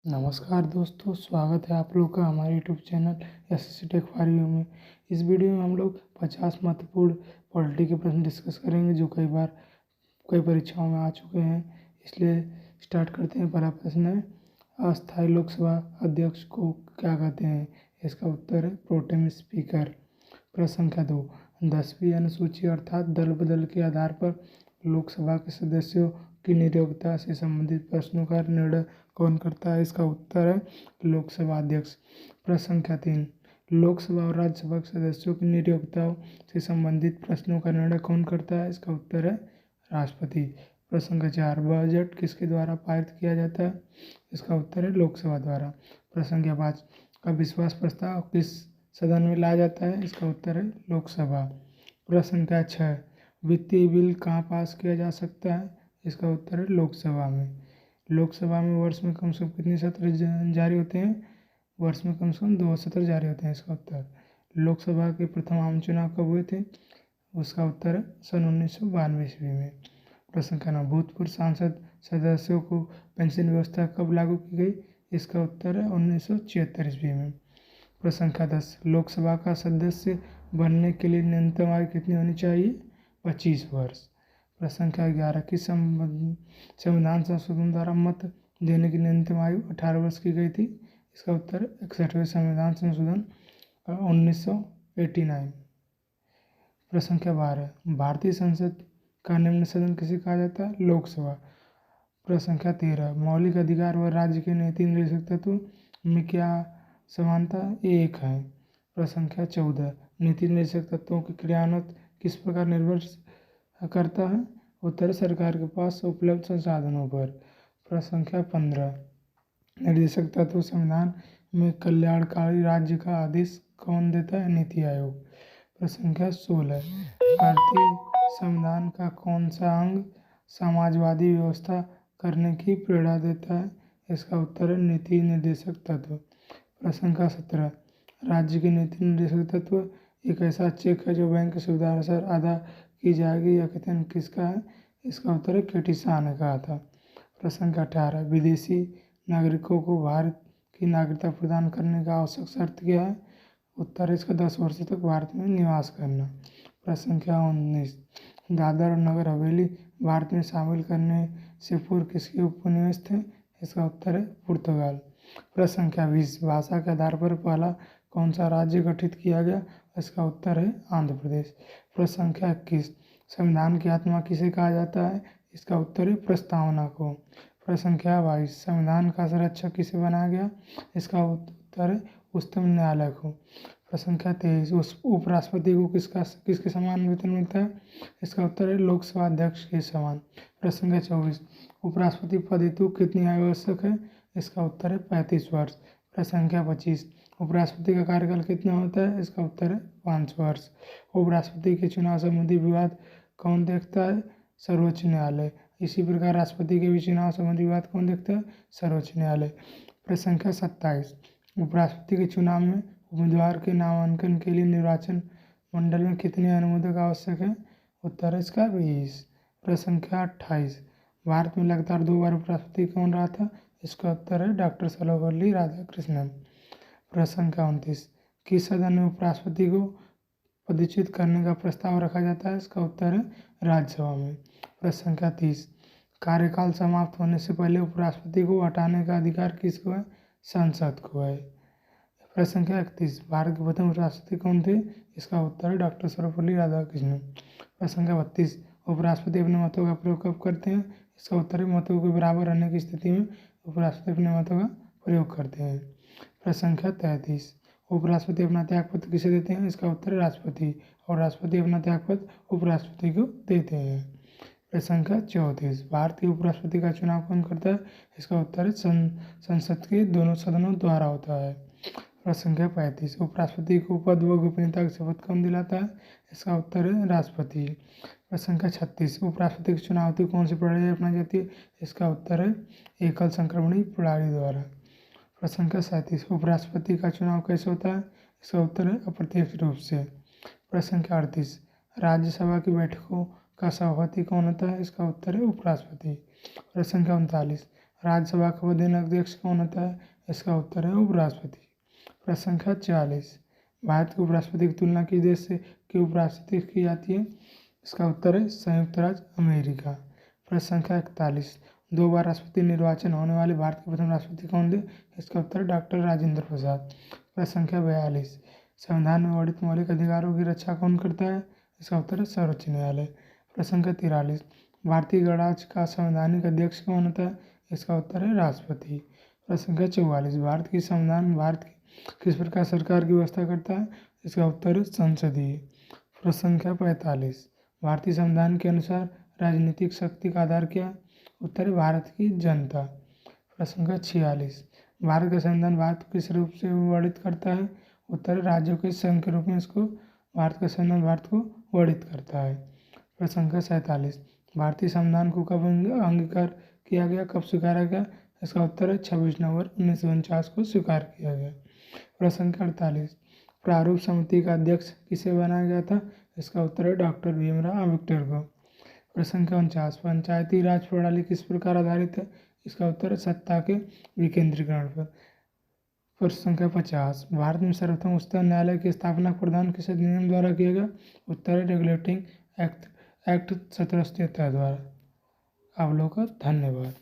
नमस्कार दोस्तों, स्वागत है आप लोग का हमारे YouTube channel SSC tech for you में। इस वीडियो में हम लोग 50 महत्वपूर्ण पॉलिटी के प्रश्न डिस्कस करेंगे जो कई परीक्षाओं में आ चुके हैं। इसलिए स्टार्ट करते हैं। पहला प्रश्न है, अस्थायी लोकसभा अध्यक्ष को क्या कहते हैं? इसका उत्तर है प्रोटेम स्पीकर। प्रश्न संख्या 2, 10वीं अनुसूची अर्थात दल बदल के आधार पर लोकसभा के सदस्यों की नियोक्ता से संबंधित प्रश्नों का निर्णय कौन करता है? इसका उत्तर है लोकसभा अध्यक्ष। प्रश्न संख्या 3, लोकसभा और राज्यसभा के सदस्यों की नियोक्ताओं से संबंधित प्रश्नों का निर्णय कौन करता है? इसका उत्तर है राष्ट्रपति। प्रश्न संख्या 4, बजट किसके द्वारा पारित किया जाता है? इसका उत्तर है लोकसभा द्वारा। प्रश्न संख्या 5, अविश्वास प्रस्ताव किस सदन में लाया जाता है? इसका उत्तर है लोकसभा। प्रश्न संख्या 6, वित्तीय बिल कहाँ पास किया जा सकता है? इसका उत्तर है लोकसभा में। लोकसभा में वर्ष में कम से कम कितने सत्र जारी होते हैं? वर्ष में कम से कम 2 सत्र जारी होते हैं। इसका उत्तर। लोकसभा के प्रथम आम चुनाव कब हुए थे? उसका उत्तर है सन 1992 ईस्वी में। प्रश्न संख्या 9, भूतपूर्व सांसद सदस्यों को पेंशन व्यवस्था कब लागू की गई? इसका उत्तर है 1976 ईस्वी में। प्रश्न संख्या 10, लोकसभा का सदस्य बनने के लिए न्यूनतम आयु कितनी होनी चाहिए? 25 वर्ष। प्रश्न संख्या 11, किस संविधान संशोधन द्वारा मत देने की न्यूनतम आयु 18 वर्ष की गई थी? इसका उत्तर 61वें संविधान संशोधन 1989। प्रश्न संख्या 12, भारतीय संसद का निम्न सदन किसे कहा जाता है? लोकसभा। प्रश्न संख्या 13, मौलिक अधिकार व राज्य के नीति निर्देशक तत्व में क्या समानता एक है? प्रश्न संख्या 14, नीति निर्देशक तत्वों के क्रियान्वयन किस प्रकार निर्भर करता है? उत्तर सरकार के पास उपलब्ध संसाधनों पर। प्रश्न संख्या 15, निर्देशक तत्व संविधान में कल्याणकारी राज्य का आदेश कौन देता है? नीति आयोग। प्रश्न संख्या 16, भारतीय संविधान का कौन सा अंग समाजवादी व्यवस्था करने की प्रेरणा देता है? इसका उत्तर है नीति निर्देशक तत्व। प्रश्न संख्या 17, राज्य के नीति निर्देशक तत्व एक ऐसा चेक है जो बैंक की सुविधा अनुसार अदा की जाएगी। यह कथन किसका है? इसका उत्तर है केटी शाह ने कहा था। प्रश्न संख्या 18, विदेशी नागरिकों को भारत की नागरिकता प्रदान करने का आवश्यक शर्त क्या है? उत्तर है इसका 10 वर्षों तक भारत में निवास करना। प्रश्न संख्या 19, दादर और नगर हवेली भारत में शामिल करने से पूर्व किसके उपनिवेश थे? इसका उत्तर है पुर्तगाल। प्रश्न संख्या 20, भाषा के आधार पर पहला कौन सा राज्य गठित किया गया? इसका उत्तर है आंध्र प्रदेश। प्रश्न संख्या 21, संविधान की आत्मा किसे कहा जाता है? इसका उत्तर है प्रस्तावना को। प्रश्न संख्या 22, संविधान का संरक्षक किसे बनाया गया? इसका उत्तर है उच्चतम न्यायालय को। प्रश्न संख्या 23, उपराष्ट्रपति को किसके समान वेतन मिलता है? इसका उत्तर है लोकसभा अध्यक्ष के समान। प्रश्न संख्या 24, उपराष्ट्रपति पद हेतु कितनी आयु आवश्यक है? इसका उत्तर है 35 वर्ष। प्रश्न संख्या 25, उपराष्ट्रपति का कार्यकाल कितना होता है? इसका उत्तर है 5 वर्ष। उपराष्ट्रपति के चुनाव संबंधी विवाद कौन देखता है? सर्वोच्च न्यायालय। इसी प्रकार राष्ट्रपति के भी चुनाव संबंधी विवाद कौन देखता है? सर्वोच्च न्यायालय। प्रश्न संख्या 27, उपराष्ट्रपति के चुनाव में उम्मीदवार के नामांकन के लिए निर्वाचन मंडल में कितने अनुमोदक आवश्यक है? उत्तर है इसका 20। प्रश्न संख्या 28, भारत में लगातार 2 बार उपराष्ट्रपति कौन रहा था? इसका उत्तर है डॉक्टर सर्वपल्ली राधाकृष्णन। प्रश्न संख्या 29, किस सदन में उपराष्ट्रपति को पदच्युत करने का प्रस्ताव रखा जाता है? इसका उत्तर है राज्यसभा में। प्रश्न संख्या 30, कार्यकाल समाप्त होने से पहले उपराष्ट्रपति को हटाने का अधिकार किसको है? संसद को है। प्रश्न संख्या 31, भारत के प्रथम उपराष्ट्रपति कौन थे? इसका उत्तर है डॉक्टर सर्वपल्ली राधाकृष्णन। प्रश्न संख्या 32, उपराष्ट्रपति अपने मतों का प्रयोग कब करते हैं? इसका उत्तर है मतों के बराबर रहने की स्थिति में उपराष्ट्रपति अपने मतों का प्रयोग करते हैं। प्रश्न संख्या 33, उपराष्ट्रपति अपना त्यागपत्र किसे देते हैं? इसका उत्तर है राष्ट्रपति, और राष्ट्रपति अपना त्यागपत्र उपराष्ट्रपति को देते हैं। प्रश्न संख्या 34, भारत के उपराष्ट्रपति का चुनाव कौन करता है? इसका उत्तर है संसद के दोनों सदनों द्वारा होता है। प्रश्न संख्या 35, उपराष्ट्रपति को पद व गोपनीयता की शपथ कौन दिलाता है? इसका उत्तर है राष्ट्रपति। प्रश्न संख्या 36, उपराष्ट्रपति के चुनाव हेतु कौन सी प्रणाली अपनाई जाती है? इसका उत्तर है एकल संक्रमणी प्रणाली द्वारा। प्रश्न संख्या 37, उपराष्ट्रपति का चुनाव कैसे होता है? इसका उत्तर है अप्रत्यक्ष रूप से। प्रश्न संख्या 38, राज्यसभा की बैठकों का सभापति कौन होता है? इसका उत्तर है उपराष्ट्रपति। प्रश्न संख्या 39, राज्यसभा का पदेन अध्यक्ष कौन होता है? इसका उत्तर है उपराष्ट्रपति। प्रश्न संख्या 40, भारत के उपराष्ट्रपति की तुलना किस देश से के उपराष्ट्रपति की जाती है? इसका उत्तर है संयुक्त राज्य अमेरिका। प्रश्न संख्या 41, 2 बार राष्ट्रपति निर्वाचन होने वाले भारत के प्रथम राष्ट्रपति कौन थे? इसका उत्तर है डॉक्टर राजेंद्र प्रसाद। प्रश्न संख्या 42, संविधान में वर्णित मौलिक अधिकारों की रक्षा कौन करता है? इसका उत्तर है सर्वोच्च न्यायालय। प्रश्न संख्या 43, भारतीय गणराज्य का संवैधानिक अध्यक्ष कौन होता है? इसका उत्तर है राष्ट्रपति। प्रश्न संख्या 44, भारत की संविधान भारत की किस प्रकार सरकार की व्यवस्था करता है? इसका उत्तर है संसदीय। प्रश्न संख्या 45, भारतीय संविधान के अनुसार राजनीतिक शक्ति का आधार क्या है? उत्तर है भारत की जनता। प्रश्न संख्या 46, भारत का संविधान भारत को किस रूप से वर्णित करता है? उत्तर है राज्यों के संघ के रूप में इसको भारत का संविधान भारत को वर्णित करता है। प्रश्न संख्या 47, भारतीय संविधान को कब अंगीकार किया गया, कब स्वीकारा गया? इसका उत्तर है 26 नवंबर 1949 को स्वीकार किया गया। प्रश्न संख्या 48, प्रारूप समिति का अध्यक्ष किसे बनाया गया था? इसका उत्तर है डॉक्टर भीमराव अम्बेडकर को। प्रश्न संख्या 49, पंचायती राज प्रणाली किस प्रकार आधारित है? इसका उत्तर है सत्ता के विकेंद्रीकरण पर। प्रश्न संख्या 50, भारत में सर्वप्रथम उच्चतम न्यायालय की स्थापना प्रधान किस अधिनियम द्वारा किया गया? उत्तर है रेगुलेटिंग एक्ट 1773 द्वारा। आप लोगों का धन्यवाद।